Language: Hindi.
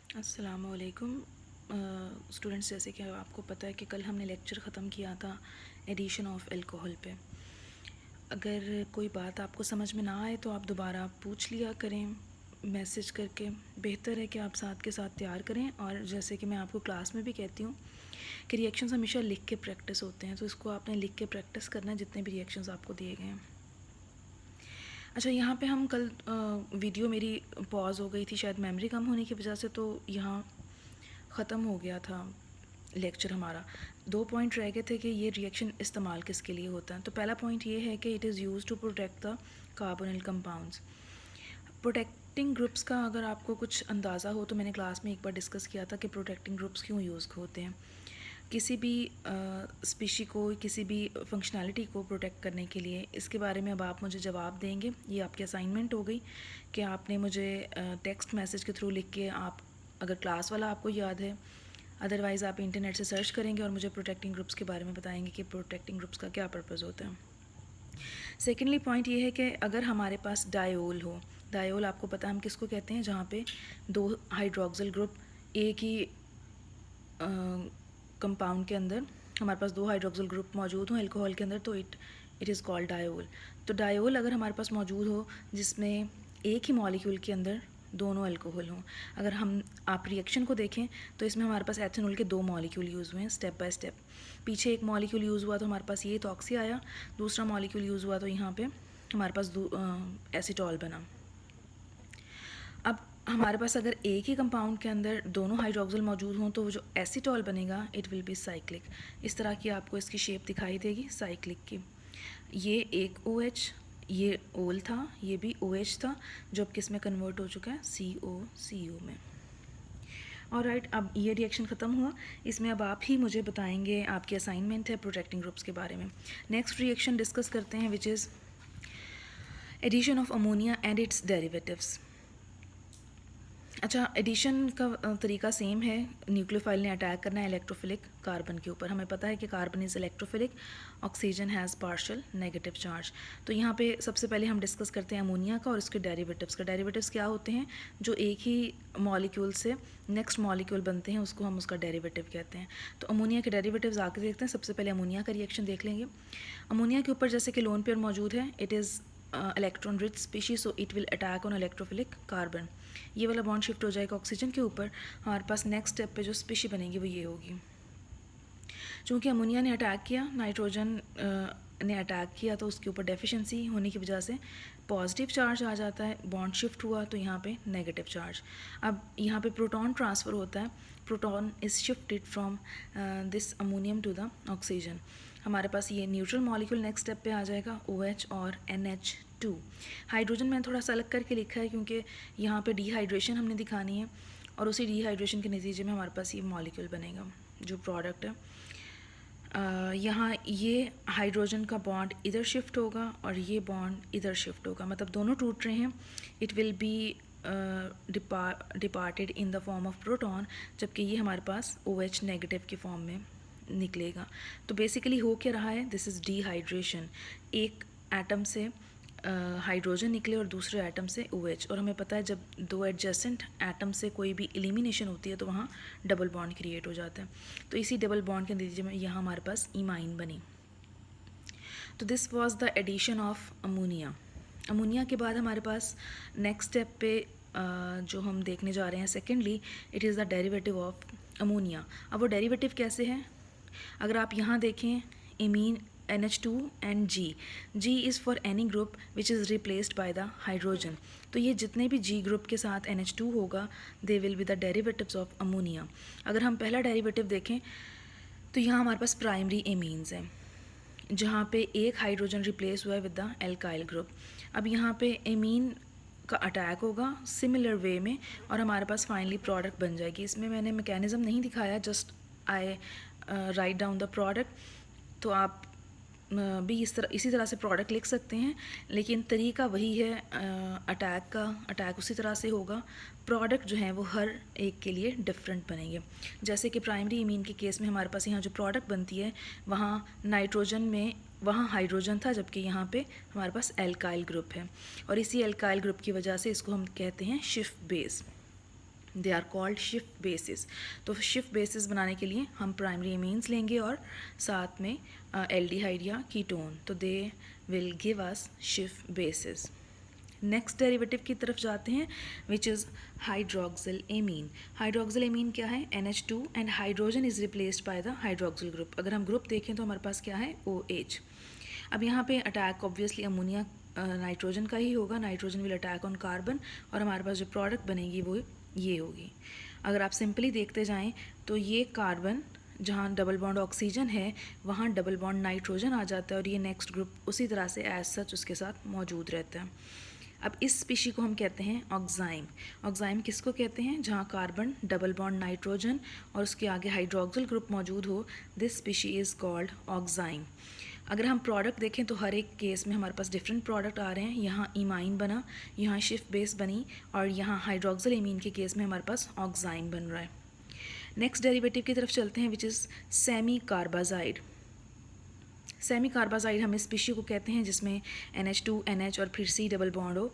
अस्सलामुअलैकुम स्टूडेंट्स, जैसे कि आपको पता है कि कल हमने लेक्चर ख़त्म किया था एडिशन ऑफ अल्कोहल पे। अगर कोई बात आपको समझ में ना आए तो आप दोबारा पूछ लिया करें मैसेज करके। बेहतर है कि आप साथ के साथ तैयार करें। और जैसे कि मैं आपको क्लास में भी कहती हूँ कि रिएक्शंस हमेशा लिख के प्रैक्टिस होते हैं, तो इसको आपने लिख के प्रैक्टिस करना है जितने भी रिएक्शंस आपको दिए गए हैं। अच्छा, यहाँ पे हम कल वीडियो मेरी पॉज हो गई थी, शायद मेमोरी कम होने की वजह से, तो यहाँ ख़त्म हो गया था लेक्चर हमारा। 2 पॉइंट रह गए थे कि ये रिएक्शन इस्तेमाल किसके लिए होता है। तो पहला पॉइंट ये है कि it is use to protect the carbonyl compounds. Protecting groups का अगर आपको कुछ अंदाज़ा हो तो मैंने क्लास में एक बार डिस्कस किया था कि प्रोटेक्टिंग ग्रुप्स क्यों यूज़ होते हैं। किसी भी स्पीशी को, किसी भी फंक्शनैलिटी को प्रोटेक्ट करने के लिए। इसके बारे में अब आप मुझे जवाब देंगे। ये आपकी असाइनमेंट हो गई कि आपने मुझे टेक्स्ट मैसेज के थ्रू लिख के, आप अगर क्लास वाला आपको याद है, अदरवाइज़ आप इंटरनेट से सर्च करेंगे और मुझे प्रोटेक्टिंग ग्रुप्स के बारे में बताएंगे कि प्रोटेक्टिंग ग्रुप्स का क्या पर्पज़ होता है। सेकेंडली पॉइंट ये है कि अगर हमारे पास डायोल हो, डायोल आपको पता है हम किसको कहते हैं, जहाँ पे 2 हाइड्रोक्सिल ग्रुप एक ही कंपाउंड के अंदर, हमारे पास 2 हाइड्रोक्सिल ग्रुप मौजूद हों अल्कोहल के अंदर, तो इट इज़ कॉल्ड डायोल। तो डायोल अगर हमारे पास मौजूद हो जिसमें एक ही मॉलिक्यूल के अंदर दोनों अल्कोहल हों, अगर हम आप रिएक्शन को देखें तो इसमें हमारे पास एथेनॉल के 2 मॉलिक्यूल यूज़ हुए हैं स्टेप बाय स्टेप। पीछे एक मॉलिक्यूल यूज़ हुआ तो हमारे पास ये टॉक्सी आया, दूसरा मॉलिक्यूल यूज़ हुआ तो यहाँ पे हमारे पास एसीटॉल बना। अब हमारे पास अगर एक ही कंपाउंड के अंदर दोनों हाइड्रोक्सिल मौजूद हों तो वो जो एसीटॉल बनेगा इट विल बी साइक्लिक। इस तरह की आपको इसकी शेप दिखाई देगी साइक्लिक की। ये एक OH, ये ओल था, ये भी OH था, जो अब किस में कन्वर्ट हो चुका है, COCO में। और राइट, अब ये रिएक्शन ख़त्म हुआ। इसमें अब आप ही मुझे बताएंगे, आपकी असाइनमेंट है प्रोटेक्टिंग ग्रुप्स के बारे में। नेक्स्ट रिएक्शन डिस्कस करते हैं which is addition of ammonia and its derivatives. अच्छा, एडिशन का तरीका सेम है। न्यूक्लियोफाइल ने अटैक करना है इलेक्ट्रोफिलिक कार्बन के ऊपर। हमें पता है कि carbon is electrophilic, oxygen has partial negative charge. तो यहाँ पे सबसे पहले हम डिस्कस करते हैं अमोनिया का और इसके डेरिवेटिव्स का। डेरिवेटिव्स क्या होते हैं? जो एक ही मॉलिक्यूल से नेक्स्ट मॉलिक्यूल बनते हैं उसको हम उसका डेरिवेटिव कहते हैं। तो अमोनिया के डेरिवेटिव्स आके देखते हैं। सबसे पहले अमोनिया का रिएक्शन देख लेंगे। अमोनिया के ऊपर जैसे कि लोन पेयर मौजूद है, it is electron rich species, so it will attack on electrophilic carbon. ये वाला बॉन्ड शिफ्ट हो जाएगा ऑक्सीजन के ऊपर। हमारे पास नेक्स्ट स्टेप पे जो स्पीशी बनेगी वो ये होगी। चूँकि अमोनिया ने अटैक किया, नाइट्रोजन ने अटैक किया, तो उसके ऊपर डेफिशिएंसी होने की वजह से पॉजिटिव चार्ज आ जाता है। बॉन्ड शिफ्ट हुआ तो यहाँ पे नेगेटिव चार्ज। अब यहाँ पे प्रोटॉन ट्रांसफ़र होता है। Proton is shifted from this ammonium to the oxygen. हमारे पास ये न्यूट्रल मॉलिक्यूल नेक्स्ट स्टेप पे आ जाएगा, OH और NH2। हाइड्रोजन मैंने थोड़ा सा अलग करके लिखा है क्योंकि यहाँ पे डिहाइड्रेशन हमने दिखानी है और उसी डिहाइड्रेशन के नतीजे में हमारे पास ये मॉलिक्यूल बनेगा जो प्रोडक्ट है। यहाँ ये हाइड्रोजन का बॉन्ड इधर शिफ्ट होगा और ये बॉन्ड इधर शिफ्ट होगा, मतलब दोनों टूट रहे हैं। It will be departed in the form of proton, जबकि ये हमारे पास OH नेगेटिव के फॉर्म में निकलेगा। तो बेसिकली हो क्या रहा है, दिस इज़ डिहाइड्रेशन। एक एटम से हाइड्रोजन निकले और दूसरे एटम से OH। और हमें पता है जब 2 एडजेसेंट एटम से कोई भी एलिमिनेशन होती है तो वहाँ डबल बॉन्ड क्रिएट हो जाता है। तो इसी डबल बॉन्ड के नतीजे में यहाँ हमारे पास इमाइन बनी। तो this was the addition of ammonia. Ammonia के बाद हमारे पास नेक्स्ट स्टेप पे जो हम देखने जा रहे हैं, secondly it is the derivative of ammonia. अब वो डेरिवेटिव कैसे है, अगर आप यहाँ देखें, imine NH2 and G. G is for any group which is replaced by the hydrogen. तो ये जितने भी G ग्रुप के साथ NH2 होगा, they will be the derivatives of ammonia. अगर हम पहला डेरिवेटिव देखें तो यहाँ हमारे पास प्राइमरी एमीन्स हैं जहाँ पे एक हाइड्रोजन रिप्लेस हुआ है विद द एल्काइल ग्रुप। अब यहाँ पे एमीन का अटैक होगा सिमिलर वे में और हमारे पास फाइनली प्रोडक्ट बन जाएगी। इसमें मैंने मैकेनिज़्म नहीं दिखाया, just I write down the product. तो आप भी इसी तरह से प्रोडक्ट लिख सकते हैं, लेकिन तरीका वही है अटैक का। अटैक उसी तरह से होगा, प्रोडक्ट जो है वो हर एक के लिए डिफरेंट बनेंगे। जैसे कि प्राइमरी इमीन के केस में हमारे पास यहाँ जो प्रोडक्ट बनती है वहाँ नाइट्रोजन में वहाँ हाइड्रोजन था, जबकि यहाँ पे हमारे पास एल्काइल ग्रुप है और इसी एल्काइल ग्रुप की वजह से इसको हम कहते हैं शिफ्ट बेस। दे आर कॉल्ड शिफ्ट बेसिस। तो शिफ्ट बेसिस बनाने के लिए हम प्राइमरी एमीन्स लेंगे और साथ में एल्डिहाइड या कीटोन, तो they will give us shift basis. Next derivative की तरफ जाते हैं which is hydroxyl amine. Hydroxyl amine क्या है? NH2 and hydrogen is replaced by the hydroxyl group. अगर हम ग्रुप देखें तो हमारे पास क्या है? OH। अब यहाँ पे अटैक ऑब्वियसली अमोनिया नाइट्रोजन का ही होगा, nitrogen will attack on carbon, और हमारे पास जो प्रोडक्ट बनेगी वो ये होगी। अगर आप सिंपली देखते जाएं तो ये कार्बन जहाँ डबल बॉन्ड ऑक्सीजन है वहाँ डबल बॉन्ड नाइट्रोजन आ जाता है और ये नेक्स्ट ग्रुप उसी तरह से एज सच उसके साथ मौजूद रहता है। अब इस स्पीशी को हम कहते हैं ऑक्साइम। ऑक्साइम किसको कहते हैं? जहाँ कार्बन डबल बॉन्ड नाइट्रोजन और उसके आगे हाइड्रोक्सिल ग्रुप मौजूद हो, this species is called oxime. अगर हम प्रोडक्ट देखें तो हर एक केस में हमारे पास डिफरेंट प्रोडक्ट आ रहे हैं। यहाँ इमाइन बना, यहाँ शिफ्ट बेस बनी, और यहाँ हाइड्रोक्सिल एमीन के केस में हमारे पास ऑक्साइम बन रहा है। नेक्स्ट डेरिवेटिव की तरफ चलते हैं which is semi carbazide. Semi carbazide हम इस स्पीशी को कहते हैं जिसमें NH2 NH और फिर C डबल बॉन्ड हो,